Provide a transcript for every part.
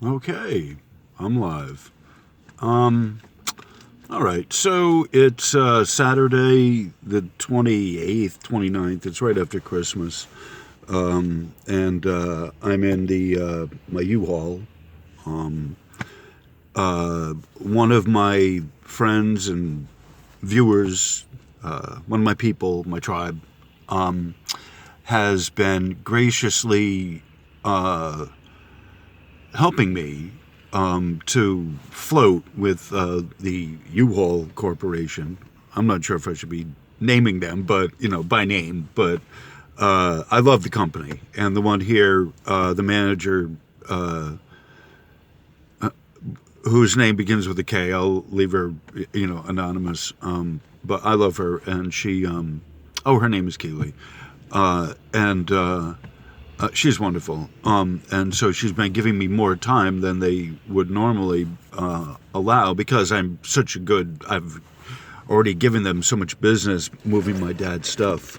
Okay, I'm live. All right, so it's Saturday the 28th, 29th. It's right after Christmas. And I'm in the my Uhaul. One of my friends and viewers, one of my people, my tribe, has been graciously helping me to float with the U-Haul Corporation. I'm not sure if I should be naming them, but by name. But I love the company, and the one here, the manager, whose name begins with a K. I'll leave her, anonymous. But I love her, and she. Her name is Keely, and. She's wonderful, and so she's been giving me more time than they would normally allow because I'm such a good. I've already given them so much business moving my dad's stuff.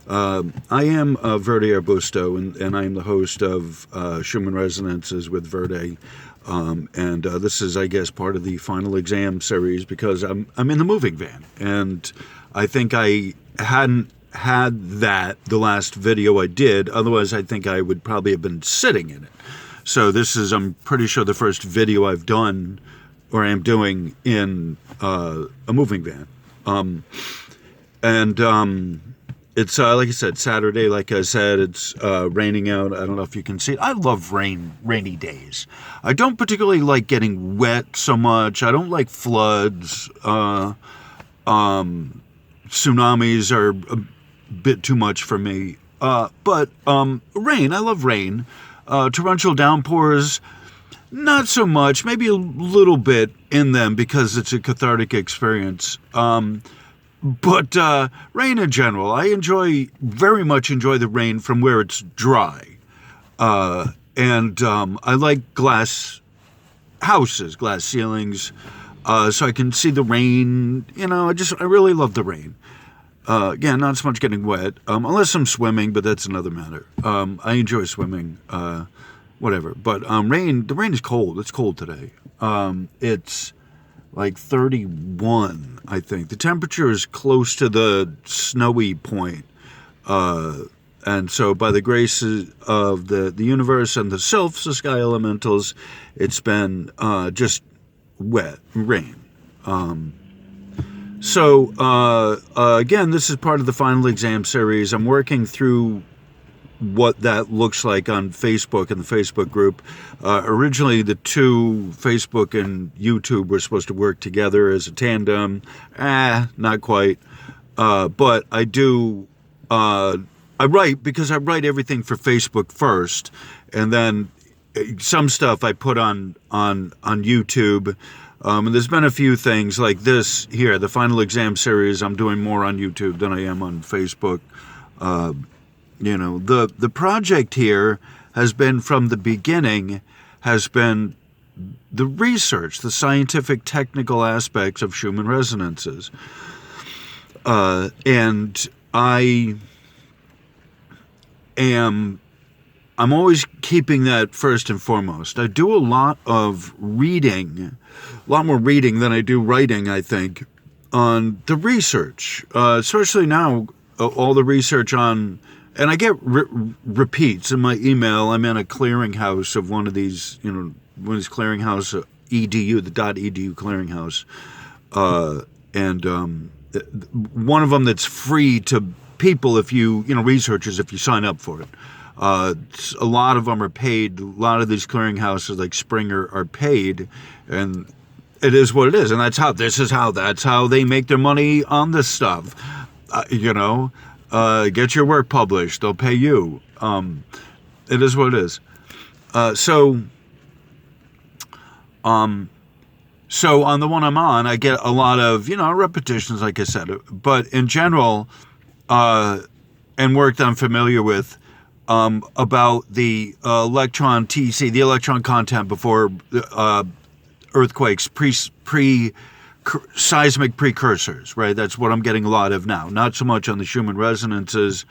I am VertArbusto, and I am the host of Schumann Resonances with Verde, and this is, I guess, part of the final exam series because I'm in the moving van, and I think I hadn't had that the last video I did. Otherwise, I think I would probably have been sitting in it. So this is, I'm pretty sure, the first video I've done or am doing in a moving van. It's like I said, Saturday. Like I said, it's raining out. I don't know if you can see it. I love rainy days. I don't particularly like getting wet so much. I don't like floods. Tsunamis are a bit too much for me. But rain, I love rain. Torrential downpours, not so much. Maybe a little bit in them because it's a cathartic experience. But rain in general, I very much enjoy the rain from where it's dry. And I like glass houses, glass ceilings, so I can see the rain. I really love the rain. Again, not so much getting wet, unless I'm swimming, but that's another matter. I enjoy swimming, whatever. But the rain is cold. It's cold today. It's like 31, I think. The temperature is close to the snowy point. And so by the grace of the universe and the self, the sky elementals, it's been just wet, rain. So, again, this is part of the final exam series. I'm working through what that looks like on Facebook and the Facebook group. Originally, the two, Facebook and YouTube, were supposed to work together as a tandem. Not quite. But I do, I write because I write everything for Facebook first, and then some stuff I put on YouTube. And there's been a few things like this here, the final exam series. I'm doing more on YouTube than I am on Facebook. The project here has been from the beginning, has been the research, the scientific technical aspects of Schumann resonances. And I'm always keeping that first and foremost. I do a lot of reading, a lot more reading than I do writing, I think, on the research, especially now, all the research on, and I get repeats in my email. I'm in a clearinghouse of one of these, one of these clearinghouse, edu, the .edu clearinghouse, and one of them that's free to people if you, researchers, if you sign up for it. A lot of them are paid. A lot of these clearinghouses like Springer are paid, and it is what it is. And that's how they make their money on this stuff. Get your work published. They'll pay you. It is what it is. So on the one I'm on, I get a lot of, repetitions, like I said, but in general, and work that I'm familiar with, about the electron TC, the electron content before earthquakes, seismic precursors, right? That's what I'm getting a lot of now. Not so much on the Schumann resonances,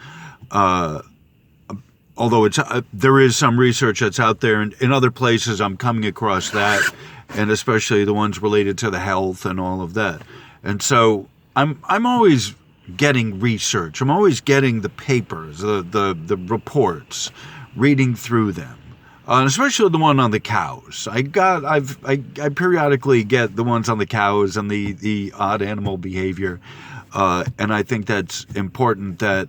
although there is some research that's out there, and in other places I'm coming across that, and especially the ones related to the health and all of that. And so I'm always getting research. I'm always getting the papers, the reports, reading through them. Especially the one on the cows. I periodically get the ones on the cows and the odd animal behavior, and I think that's important that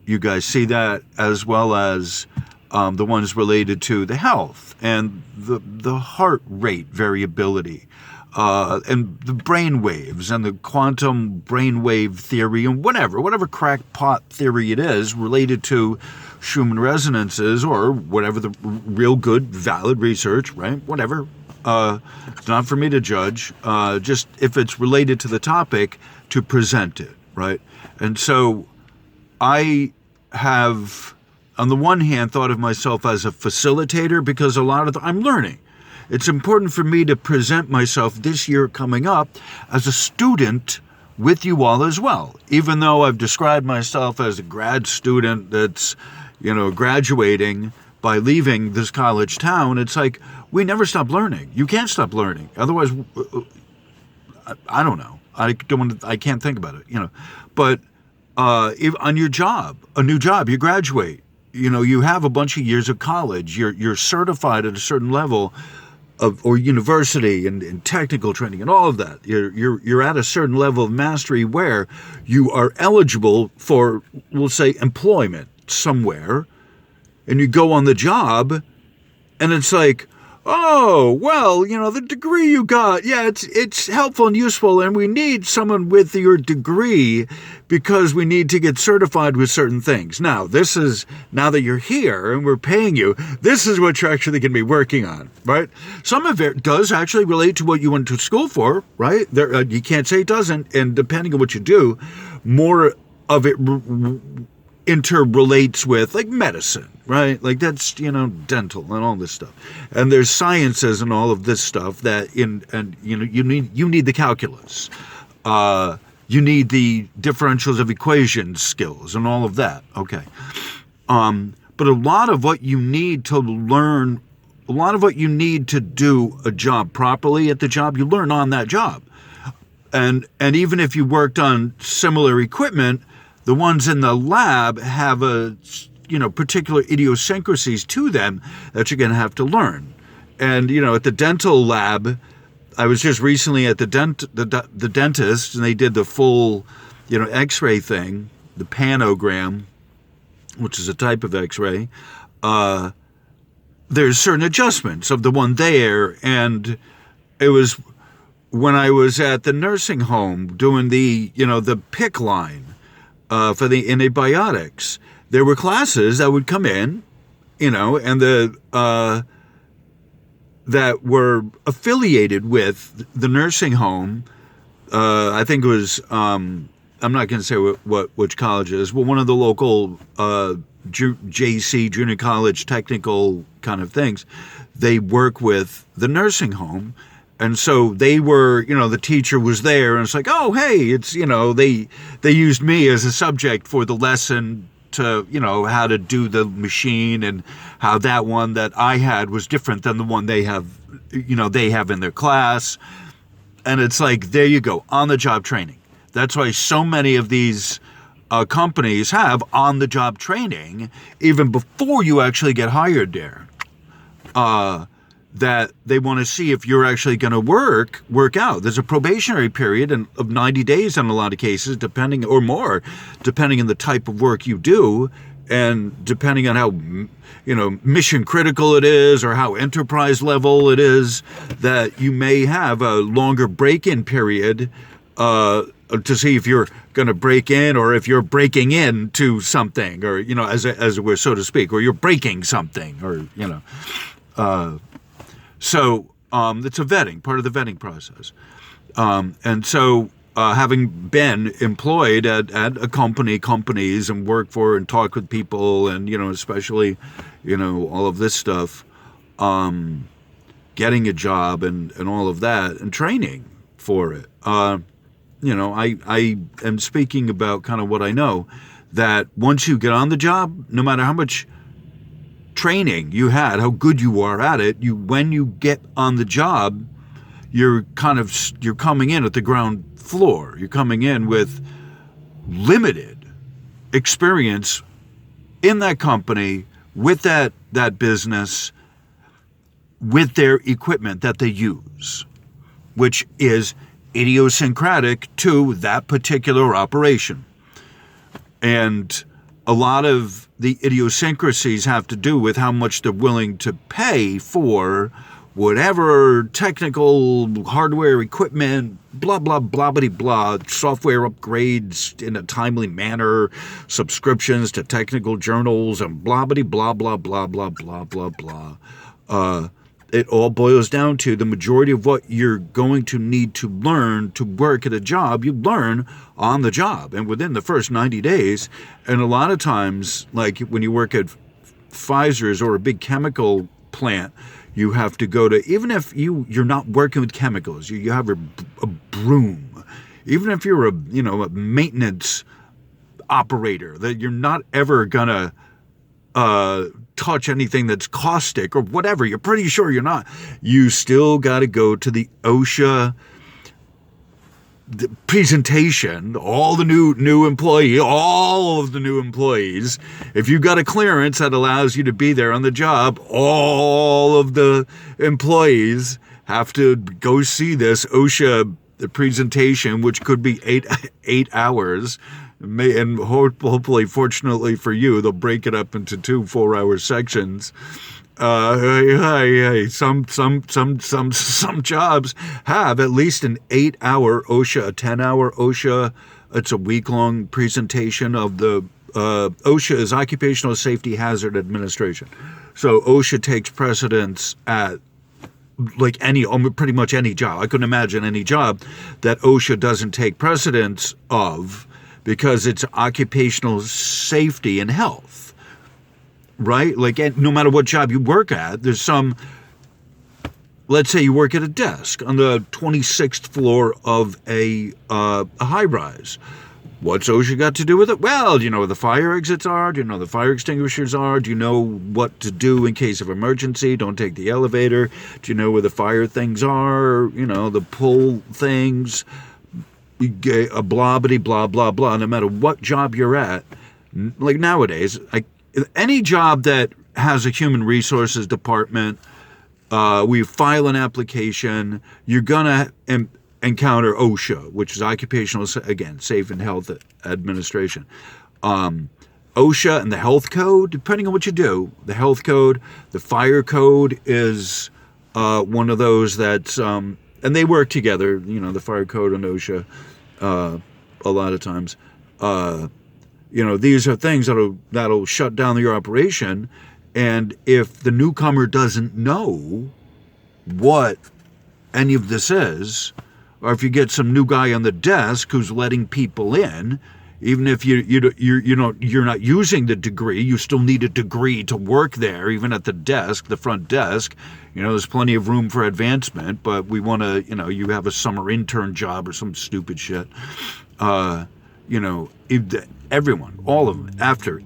you guys see that, as well as the ones related to the health and the heart rate variability, and the brain waves and the quantum brainwave theory and whatever crackpot theory it is related to Schumann resonances, or whatever the real good, valid research, right? Whatever. It's not for me to judge. Just if it's related to the topic, to present it, right? And so I have, on the one hand, thought of myself as a facilitator, because I'm learning. It's important for me to present myself this year coming up as a student with you all as well. Even though I've described myself as a grad student that's, graduating by leaving this college town, it's like, we never stop learning. You can't stop learning. Otherwise, I don't know. I can't think about it, But if on your job, a new job, you graduate, you have a bunch of years of college, you're certified at a certain level or university and technical training and all of that. You're at a certain level of mastery where you are eligible for, we'll say, employment somewhere, and you go on the job, and it's like, oh, well, the degree you got, yeah, it's helpful and useful, and we need someone with your degree because we need to get certified with certain things. Now that you're here and we're paying you, this is what you're actually going to be working on, right? Some of it does actually relate to what you went to school for, right? You can't say it doesn't, and depending on what you do, more of it interrelates with, like, medicine, right? Like, that's, dental and all this stuff. And there's sciences and all of this stuff that you need the calculus. You need the differentials of equations skills and all of that. Okay. But a lot of what you need to learn, a lot of what you need to do a job properly at the job, you learn on that job. And even if you worked on similar equipment, the ones in the lab have particular idiosyncrasies to them that you're going to have to learn. And, at the dental lab, I was just recently at the dentist, and they did the full, x-ray thing, the panogram, which is a type of x-ray. There's certain adjustments of the one there, and it was when I was at the nursing home doing the PICC line, for the antibiotics, there were classes that would come in, and that were affiliated with the nursing home. I think it was, I'm not going to say which college it is, but one of the local JC, junior college technical kind of things. They work with the nursing home. And so they were, the teacher was there, and it's like, oh, hey, it's, they used me as a subject for the lesson to, how to do the machine, and how that one that I had was different than the one they have in their class. And it's like, there you go, on-the-job training. That's why so many of these companies have on-the-job training even before you actually get hired there. That they want to see if you're actually going to work out. There's a probationary period of 90 days in a lot of cases, depending on the type of work you do, and depending on how, mission critical it is, or how enterprise level it is, that you may have a longer break-in period to see if you're going to break in, or if you're breaking into something, or, as it were, so to speak, or you're breaking something, or, So it's a vetting, part of the vetting process. And so having been employed at a companies, and worked for and talked with people, and, especially, all of this stuff, getting a job and all of that, and training for it. I am speaking about kind of what I know, that once you get on the job, no matter how much training you had, how good you are at it, when you get on the job, you're coming in at the ground floor. You're coming in with limited experience in that company, with that business, with their equipment that they use, which is idiosyncratic to that particular operation. And a lot of the idiosyncrasies have to do with how much they're willing to pay for whatever technical hardware, equipment, blah, blah, blah, blah, blah, software upgrades in a timely manner, subscriptions to technical journals, and blah, blah, blah, blah, blah, blah, blah, blah, blah. It all boils down to the majority of what you're going to need to learn to work at a job, you learn on the job and within the first 90 days. And a lot of times, like when you work at Pfizer's or a big chemical plant, you have to go to, even if you're not working with chemicals, you have a broom, even if you're a maintenance operator, that you're not ever gonna touch anything that's caustic or whatever. You're pretty sure you're not. You still got to go to the OSHA presentation. All of the new employees. If you got a clearance that allows you to be there on the job, all of the employees have to go see this OSHA presentation, which could be eight hours. And hopefully, fortunately for you, they'll break it up into 2 4-hour sections. Some jobs have at least an 8-hour OSHA, a 10-hour OSHA. It's a week-long presentation of the OSHA is Occupational Safety Hazard Administration. So OSHA takes precedence at like pretty much any job. I couldn't imagine any job that OSHA doesn't take precedence of, because it's occupational safety and health, right? Like no matter what job you work at, there's some, let's say you work at a desk on the 26th floor of a high-rise. What's OSHA got to do with it? Well, do you know where the fire exits are? Do you know where the fire extinguishers are? Do you know what to do in case of emergency? Don't take the elevator. Do you know where the fire things are? The pull things. A blah, blah, blah, blah. No matter what job you're at, like nowadays, any job that has a human resources department, we file an application, you're gonna encounter OSHA, which is Occupational, again, Safe and Health Administration. OSHA and the health code, depending on what you do, the health code, the fire code is one of those that's, and they work together, the fire code and OSHA, a lot of times. These are things that'll shut down your operation. And if the newcomer doesn't know what any of this is, or if you get some new guy on the desk who's letting people in, even if you're not using the degree, you still need a degree to work there, even at the desk, the front desk. There's plenty of room for advancement, but we want to, you have a summer intern job or some stupid shit. Everyone, all of them, after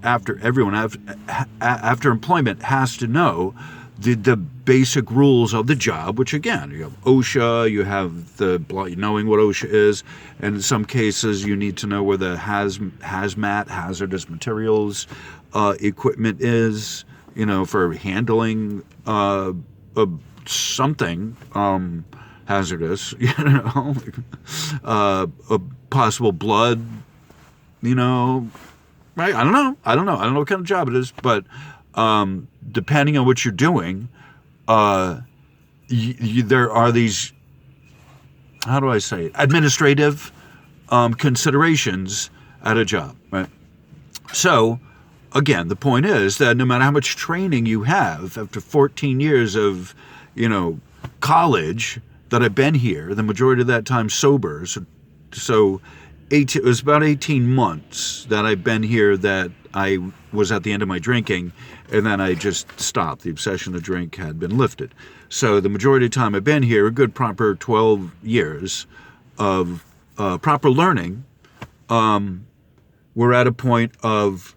employment has to know the basic rules of the job, which again, you have OSHA, you have knowing what OSHA is, and in some cases you need to know where the hazmat, hazardous materials equipment is, for handling something hazardous, a possible blood, right? I don't know what kind of job it is, but depending on what you're doing, there are these, how do I say it, administrative considerations at a job, right? So, again, the point is that no matter how much training you have, after 14 years of, college that I've been here, the majority of that time sober, so it was about 18 months that I've been here that I was at the end of my drinking, and then I just stopped. The obsession to drink had been lifted. So the majority of the time I've been here, a good proper 12 years of proper learning, we're at a point of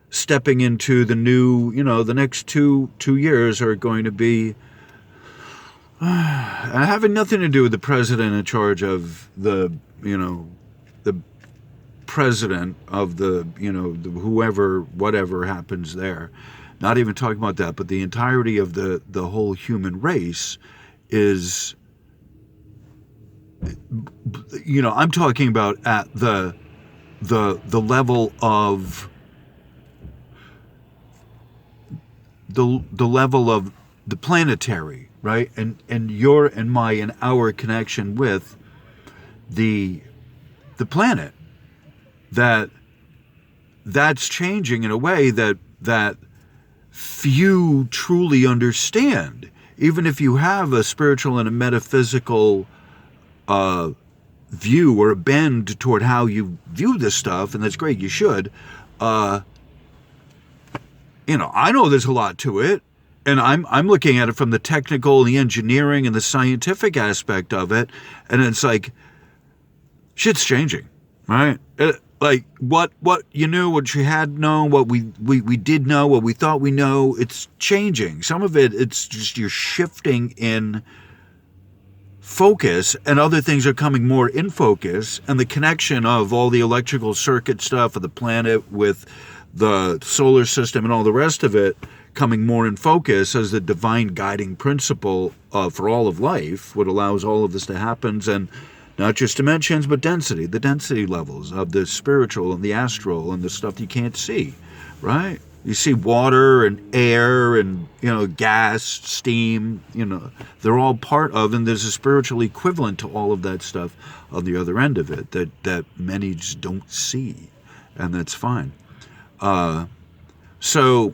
stepping into the new, the next two years are going to be having nothing to do with the president in charge of the president of the whoever, whatever happens there. Not even talking about that, but the entirety of the whole human race is, I'm talking about at the level of the level of the planetary, right? And your and my and our connection with the planet. That's changing in a way that few truly understand. Even if you have a spiritual and a metaphysical view or a bend toward how you view this stuff, and that's great, you should. I know there's a lot to it, and I'm looking at it from the technical, the engineering, and the scientific aspect of it, and it's like shit's changing, right? Like what you knew, what you had known, what we did know, what we thought we know, it's changing. Some of it's just you're shifting in focus, and other things are coming more in focus, and the connection of all the electrical circuit stuff of the planet with the solar system and all the rest of it coming more in focus as the divine guiding principle for all of life, what allows all of this to happen, and not just dimensions, but density, the density levels of the spiritual and the astral and the stuff you can't see, right? You see water and air and, gas, steam, they're all part of, and there's a spiritual equivalent to all of that stuff on the other end of it that many just don't see, and that's fine. So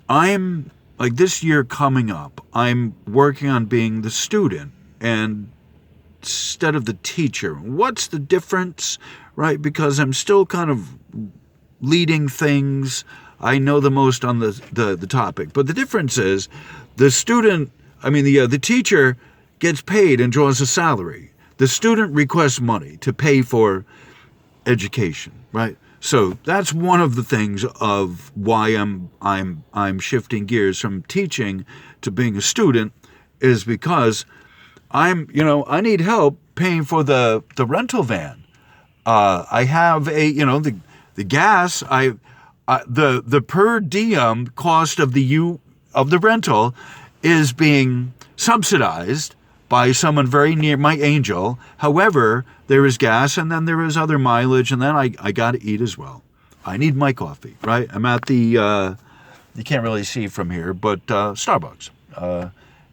I'm, like, this year coming up, I'm working on being the student and instead of the teacher. What's the difference, right? Because I'm still kind of leading things. I know the most on the topic. But the difference is the student, the teacher gets paid and draws a salary. The student requests money to pay for education, right? So that's one of the things of why I'm shifting gears from teaching to being a student, is because I need help paying for the rental van. I have the gas. The per diem cost of the rental is being subsidized by someone very near my angel. However, there is gas, and then there is other mileage, and then I got to eat as well. I need my coffee, right? I'm at the you can't really see from here, but Starbucks.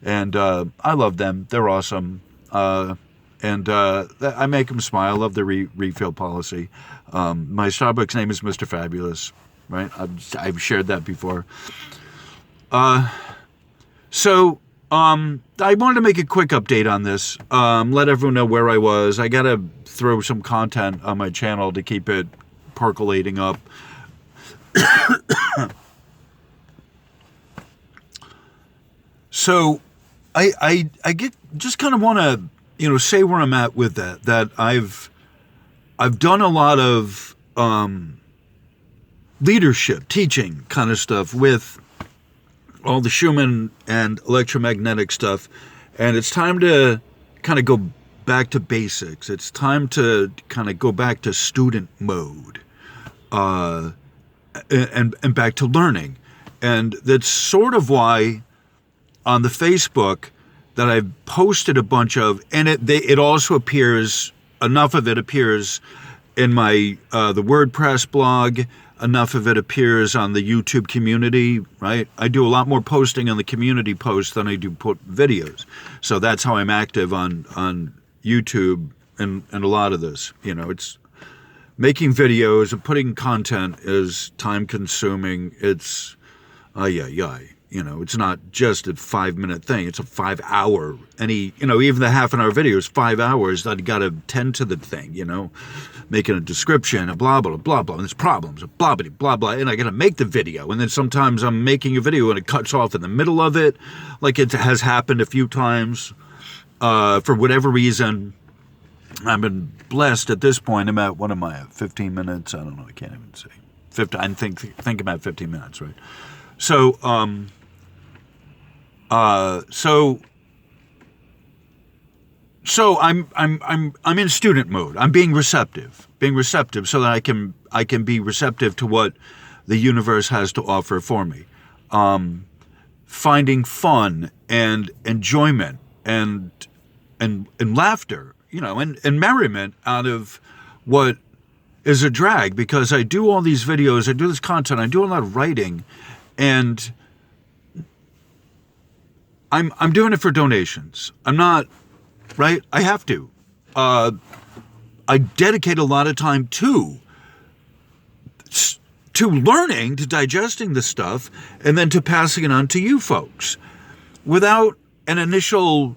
And I love them. They're awesome. And I make them smile. I love the refill policy. My Starbucks name is Mr. Fabulous, right? I've shared that before. So I wanted to make a quick update on this. Let everyone know where I was. I got to throw some content on my channel to keep it percolating up. So I get just kind of want to say where I'm at with that I've done a lot of leadership, teaching kind of stuff with all the Schumann and electromagnetic stuff, and it's time to kind of go back to basics. It's time to kind of go back to student mode, and back to learning, and that's sort of why on the Facebook that I've posted a bunch of, and it also appears, enough of it appears in my the WordPress blog, enough of it appears on the YouTube community, right? I do a lot more posting on the community posts than I do put videos. So that's how I'm active on YouTube and a lot of this. It's making videos and putting content is time consuming. It's it's not just a 5-minute thing. It's a 5-hour. Even the half an hour video is 5 hours. I've got to tend to the thing, making a description, and blah, blah, blah, blah. And there's problems, blah, blah, blah, blah. And I got to make the video. And then sometimes I'm making a video and it cuts off in the middle of it. Like it has happened a few times, for whatever reason. I've been blessed at this point. I'm at, what am I at, 15 minutes? I don't know, I can't even say. 50, I think I'm at 15 minutes, right? So, so I'm in student mode. I'm being receptive so that I can be receptive to what the universe has to offer for me. Finding fun and enjoyment and laughter, and merriment out of what is a drag, because I do all these videos, I do this content, I do a lot of writing, and I'm doing it for donations. I'm not, right? I have to. I dedicate a lot of time to learning, to digesting the stuff, and then to passing it on to you folks without an initial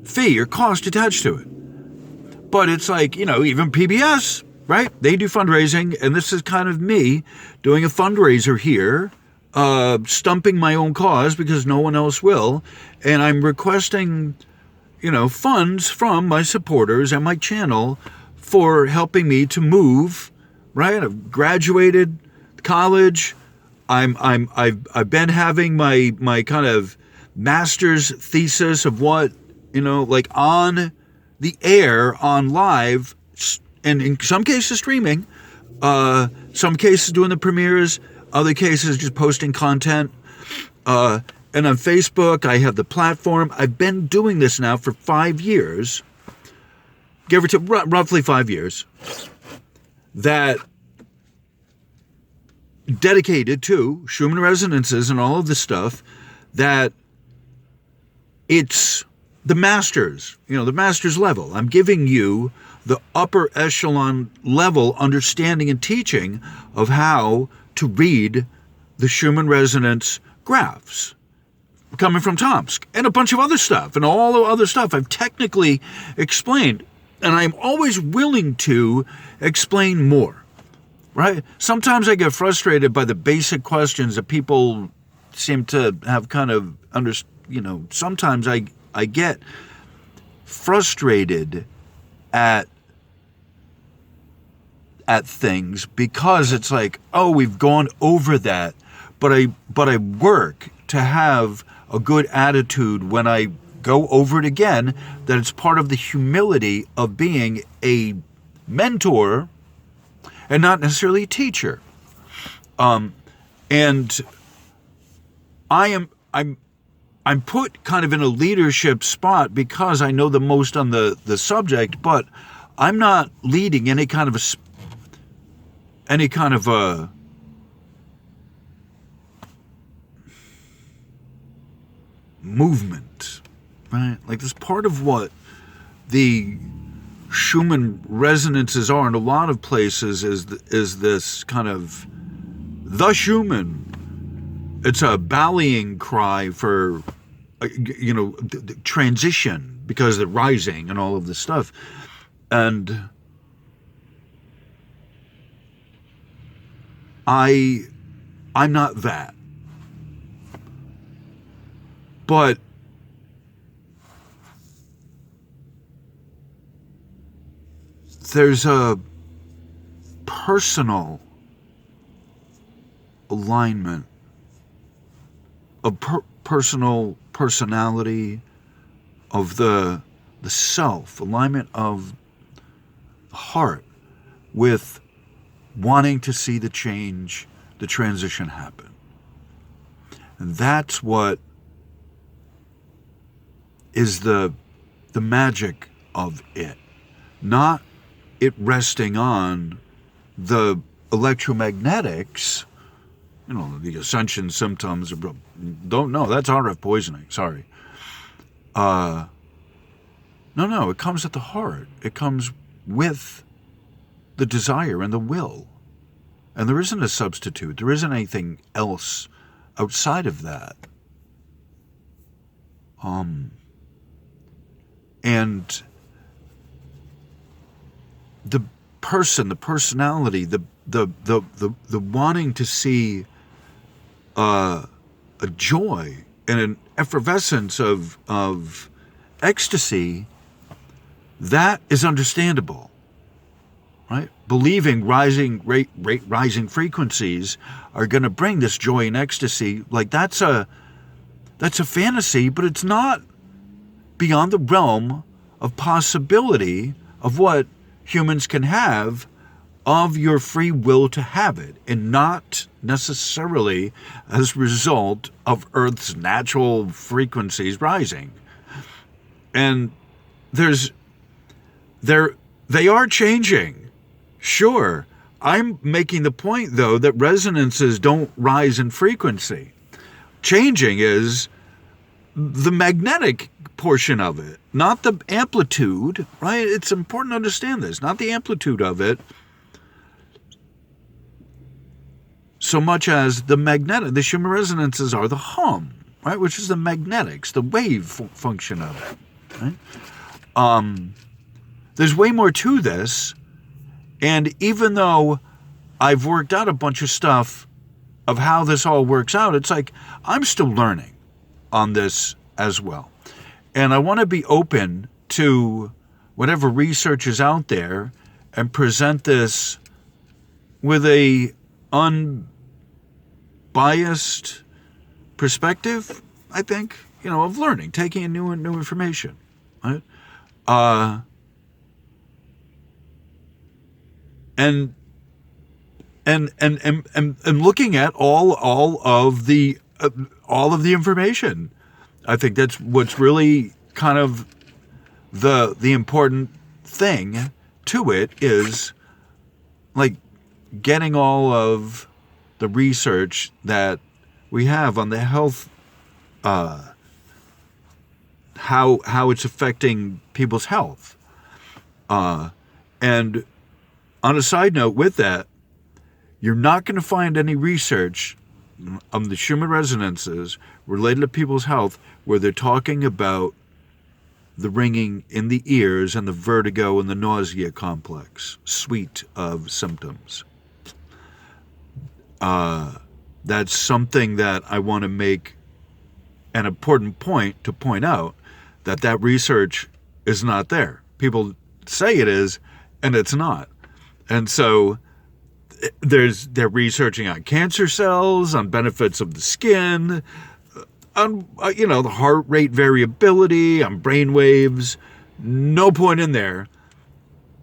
fee or cost attached to it. But it's like, even PBS, right? They do fundraising, and this is kind of me doing a fundraiser here, stumping my own cause because no one else will, and I'm requesting, funds from my supporters and my channel for helping me to move, right? I've graduated college. I've been having my kind of master's thesis of what, like on the air, on live, and in some cases streaming, some cases doing the premieres, other cases just posting content, and on Facebook, I have the platform. I've been doing this now for 5 years, give or take, roughly 5 years, that dedicated to Schumann resonances and all of this stuff, that it's the masters, the master's level. I'm giving you the upper echelon level understanding and teaching of how to read the Schumann resonance graphs coming from Tomsk and a bunch of other stuff and all the other stuff I've technically explained. And I'm always willing to explain more, right? Sometimes I get frustrated by the basic questions that people seem to have kind of sometimes I get frustrated at things because it's like, oh, we've gone over that, but I work to have a good attitude when I go over it again, that it's part of the humility of being a mentor and not necessarily a teacher. And I'm put kind of in a leadership spot because I know the most on the subject, but I'm not leading any kind of a movement, right? Like, this part of what the Schumann resonances are in a lot of places is this kind of the Schumann. It's a ballying cry for, transition, because they're rising and all of this stuff. And I'm not that. But there's a personal alignment, a personal personality of the self, alignment of the heart with wanting to see the change, the transition happen. And that's what is the magic of it. Not it resting on the electromagnetics, the ascension symptoms. Don't know. That's RF poisoning. Sorry. No, it comes at the heart. It comes with the desire and the will. And there isn't a substitute. There isn't anything else outside of that. And the person, the personality, the wanting to see a joy and an effervescence of ecstasy that is understandable, right? Believing rising frequencies are going to bring this joy and ecstasy, like that's a fantasy, but it's not beyond the realm of possibility of what humans can have of your free will to have it, and not necessarily as a result of Earth's natural frequencies rising. And they are changing. Sure. I'm making the point, though, that resonances don't rise in frequency. Changing is the magnetic portion of it, not the amplitude, right? It's important to understand this, not the amplitude of it, so much as the Schumann resonances are the hum, right? Which is the magnetics, the wave function of it, right? There's way more to this, and even though I've worked out a bunch of stuff of how this all works out, it's like I'm still learning on this as well. And I want to be open to whatever research is out there and present this with a unbiased perspective, I think, of learning, taking in new information, right? And looking at all of the information. I think that's what's really kind of the important thing to it, is like getting all of the research that we have on the health, how it's affecting people's health. And on a side note with that, you're not going to find any research on the Schumann resonances related to people's health where they're talking about the ringing in the ears and the vertigo and the nausea complex suite of symptoms. That's something that I want to make an important point to point out, that research is not there. People say it is, and it's not. And so they're researching on cancer cells, on benefits of the skin, on the heart rate variability, on brain waves. No point in there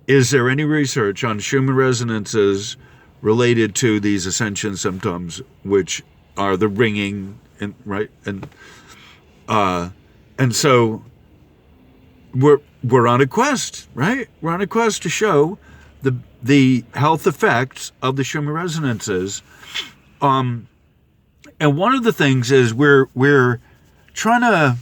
is there any research on Schumann resonances related to these ascension symptoms, which are the ringing, and right, and so we're on a quest, right? We're on a quest to show the health effects of the Schumann resonances. And one of the things is we're trying to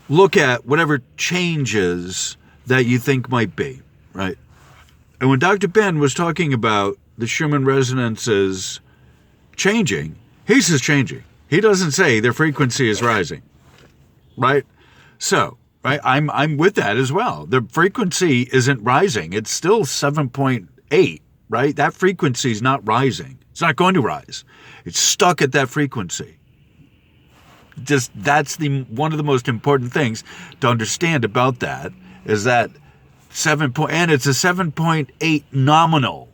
look at whatever changes that you think might be, right? And when Dr. Ben was talking about the Schumann resonances changing, he says changing. He doesn't say their frequency is rising, right? So, right, I'm with that as well. The frequency isn't rising. It's still 7.8, right? That frequency is not rising. It's not going to rise. It's stuck at that frequency. Just that's one of the most important things to understand about that, is that and it's a 7.8 nominal,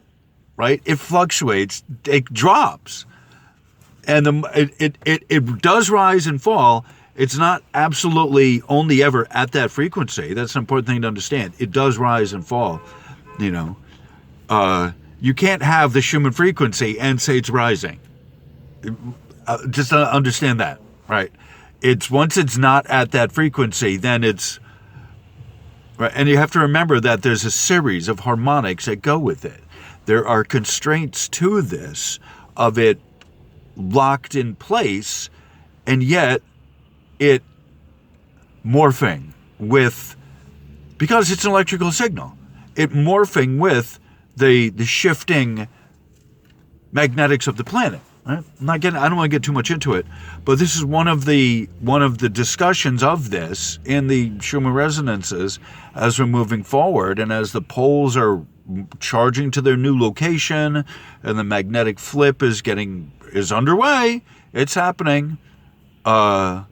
right? It fluctuates, it drops, and it does rise and fall. It's not absolutely only ever at that frequency. That's an important thing to understand. It does rise and fall, You can't have the Schumann frequency and say it's rising. Just understand that, right? It's once it's not at that frequency, then it's right. And you have to remember that there's a series of harmonics that go with it. There are constraints to this of it locked in place, and yet it morphing with, because it's an electrical signal, it morphing with the shifting magnetics of the planet. Right? I don't want to get too much into it, but this is one of the discussions of this in the Schumann resonances as we're moving forward, and as the poles are charging to their new location, and the magnetic flip is underway. It's happening. All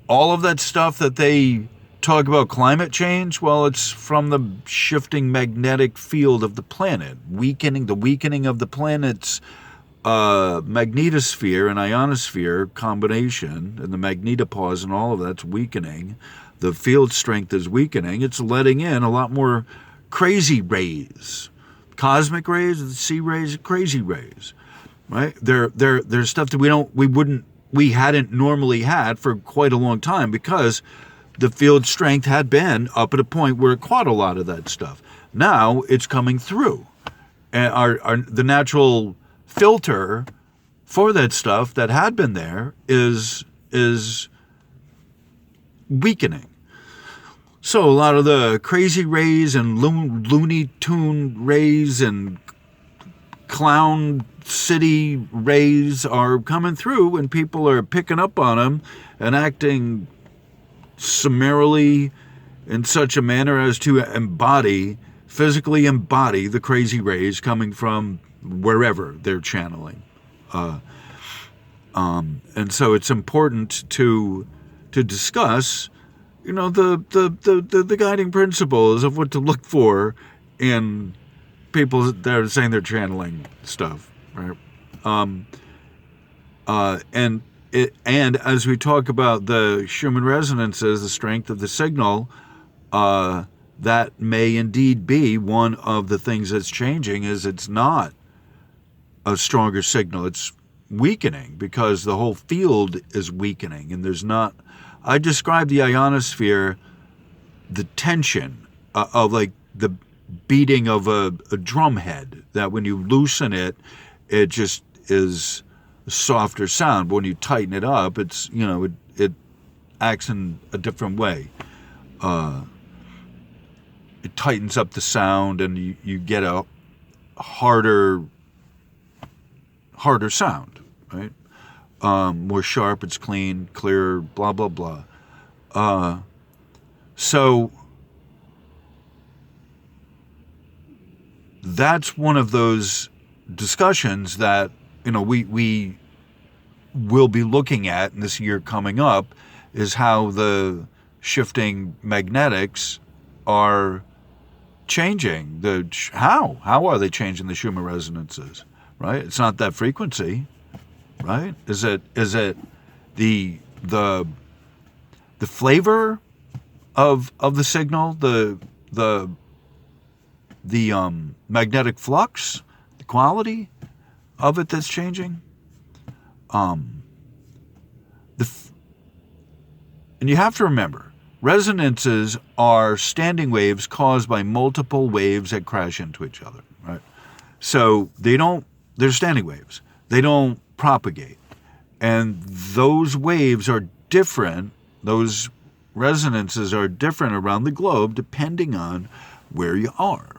of that stuff that they talk about climate change? Well, it's from the shifting magnetic field of the planet, the weakening of the planet's magnetosphere and ionosphere combination, and the magnetopause and all of that's weakening. The field strength is weakening. It's letting in a lot more crazy rays, cosmic rays, C rays, crazy rays, right? They're stuff that we hadn't normally had for quite a long time, because the field strength had been up at a point where it caught a lot of that stuff. Now it's coming through, and the natural filter for that stuff that had been there is weakening. So a lot of the crazy rays and Looney Tune rays and Clown City rays are coming through, and people are picking up on them and acting summarily in such a manner as to physically embody the crazy rays coming from wherever they're channeling. And so it's important to discuss, the guiding principles of what to look for in people that are saying they're channeling stuff, right? And as we talk about the Schumann resonances, the strength of the signal, that may indeed be one of the things that's changing. Is it's not a stronger signal, it's weakening, because the whole field is weakening, and there's not. I describe the ionosphere, the tension of like the beating of a drum head, that when you loosen it, it just is a softer sound. But when you tighten it up, it's, it acts in a different way. It tightens up the sound, and you get a harder sound, right? More sharp, it's clean, clear, blah, blah, blah. So that's one of those discussions that, we will be looking at in this year coming up, is how the shifting magnetics are changing. How are they changing the Schumann resonances, right? It's not that frequency, right? Is it the flavor of the signal, the magnetic flux, the quality of it that's changing? And you have to remember, resonances are standing waves caused by multiple waves that crash into each other, right? So they're standing waves. They don't propagate. And those waves are different, those resonances are different around the globe depending on where you are.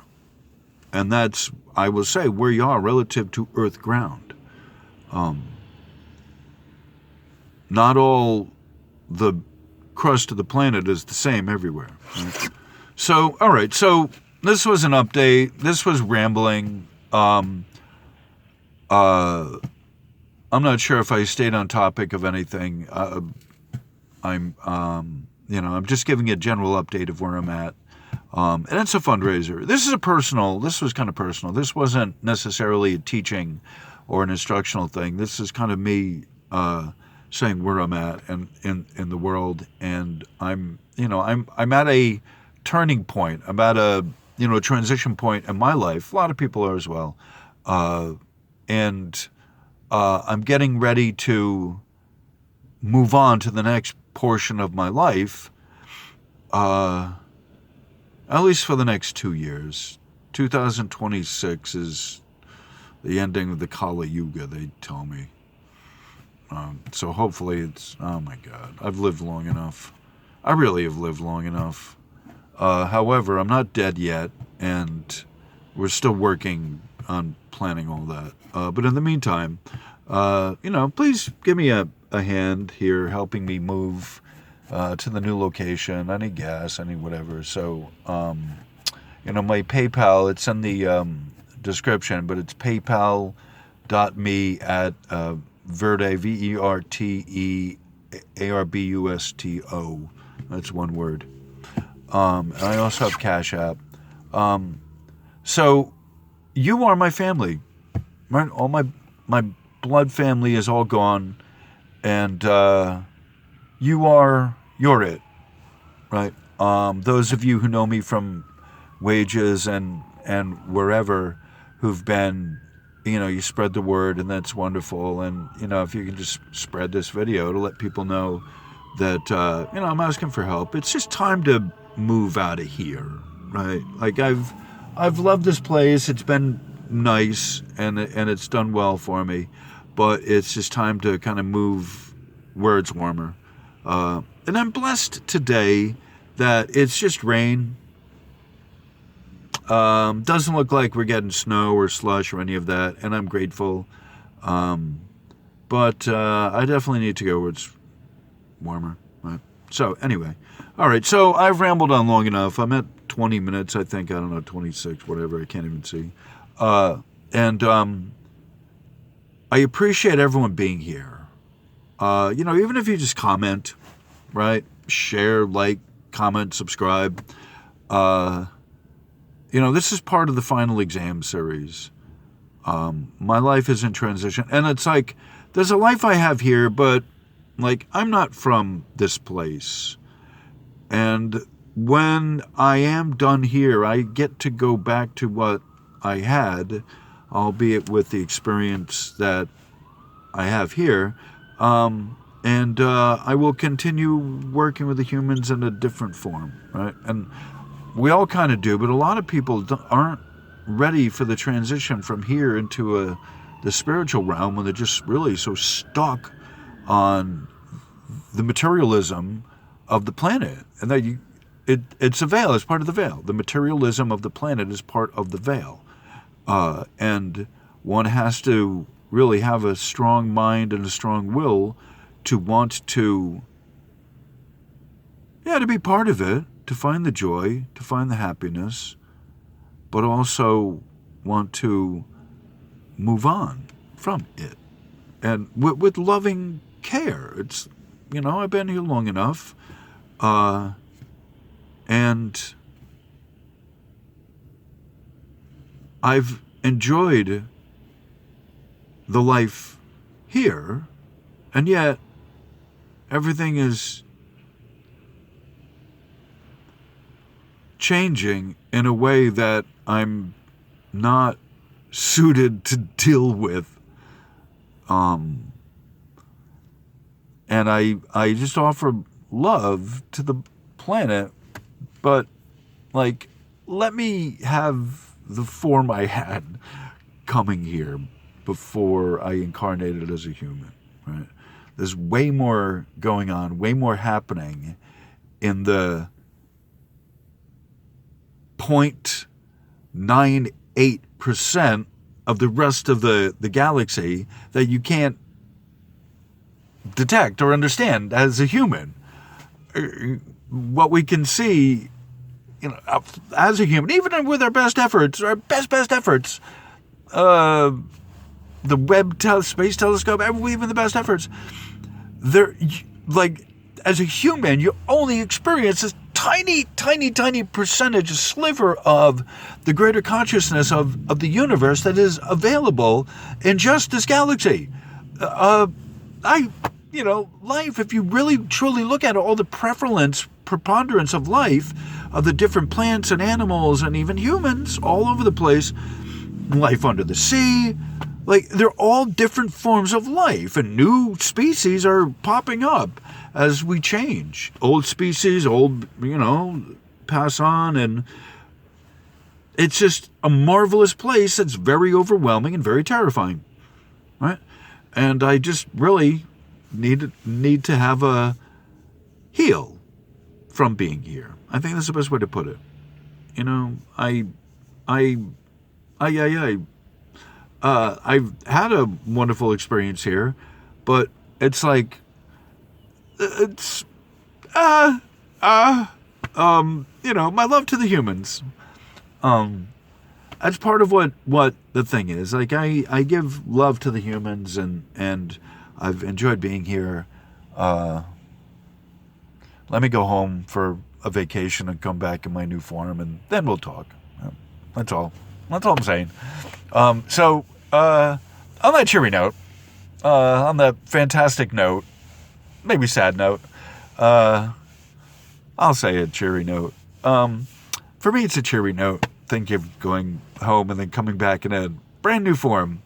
And that's, I will say, where you are relative to Earth ground. Not all the crust of the planet is the same everywhere. Right? So, all right. So this was an update. This was rambling. I'm not sure if I stayed on topic of anything. I'm just giving a general update of where I'm at. And it's a fundraiser. This was kind of personal. This wasn't necessarily a teaching or an instructional thing. This is kind of me saying where I'm at in the world. And I'm at a turning point. I'm at a transition point in my life. A lot of people are as well. And I'm getting ready to move on to the next portion of my life, at least for the next 2 years. 2026 is the ending of the Kali Yuga, they tell me. So hopefully it's, oh my God, I've lived long enough. I really have lived long enough. However, I'm not dead yet, and we're still working on planning all that. But in the meantime, please give me a hand here helping me move to the new location. I need gas, I need whatever. So, my PayPal, it's in the description, but it's paypal.me at Verte, VertArbusto. That's one word. And I also have Cash App. So you are my family. Right? All my blood family is all gone, and you're it, right? Those of you who know me from Wages and wherever, who've been, you spread the word, and that's wonderful. And if you can just spread this video to let people know that I'm asking for help. It's just time to move out of here, right? Like I've loved this place. It's been nice, and it's done well for me, but it's just time to kind of move where it's warmer. And I'm blessed today that it's just rain. Doesn't look like we're getting snow or slush or any of that, and I'm grateful. But I definitely need to go where it's warmer. Right? So anyway, all right. So I've rambled on long enough. I'm at 20 minutes, I think. I don't know, 26, whatever. I can't even see. And I appreciate everyone being here. Even if you just comment, right? Share, like, comment, subscribe. This is part of the final exam series. My life is in transition. And it's like, there's a life I have here, but, like, I'm not from this place. And when I am done here, I get to go back to what I had, albeit with the experience that I have here. And I will continue working with the humans in a different form, right? And we all kind of do, but a lot of people aren't ready for the transition from here into the spiritual realm, when they're just really so stuck on the materialism of the planet. And that it's a veil, it's part of the veil. The materialism of the planet is part of the veil. And one has to really have a strong mind and a strong will to want to be part of it, to find the joy, to find the happiness, but also want to move on from it. And with loving care. It's, I've been here long enough. And I've enjoyed the life here, and yet everything is changing in a way that I'm not suited to deal with. And I just offer love to the planet, but, like, let me have the form I had coming here before I incarnated as a human, right? There's way more going on, way more happening in the 0.98% of the rest of the galaxy that you can't detect or understand as a human. What we can see, as a human, even with our best efforts, our best efforts, the Webb Space Telescope, even the best efforts, as a human, you only experience this tiny percentage, a sliver of the greater consciousness of the universe that is available in just this galaxy. Life, if you really truly look at it, all the preponderance of life, of the different plants and animals and even humans all over the place, life under the sea, they're all different forms of life, and new species are popping up as we change. Old species, pass on, and it's just a marvelous place that's very overwhelming and very terrifying, right? And I just really need to have a heal from being here. I think that's the best way to put it. I've had a wonderful experience here, but it's like, my love to the humans. That's part of what the thing is. Like, I give love to the humans, and I've enjoyed being here. Let me go home for a vacation and come back in my new form, and then we'll talk. That's all. That's all I'm saying. So on that cheery note, on that fantastic note, maybe sad note, I'll say a cheery note. For me, it's a cheery note. Think of going home and then coming back in a brand new form.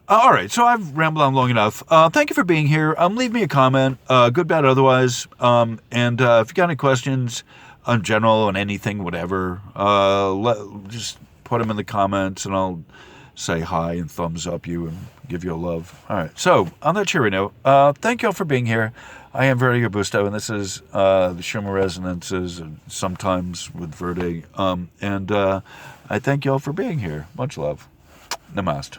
All right, so I've rambled on long enough. Thank you for being here. Leave me a comment, good, bad, otherwise. And if you got any questions in general on anything, whatever, just put them in the comments, and I'll say hi and thumbs up you and give you a love. All right, so on that cheery note, thank you all for being here. I am VertArbusto, and this is the Schumer Resonances, sometimes with Verde. And I thank you all for being here. Much love. Namaste.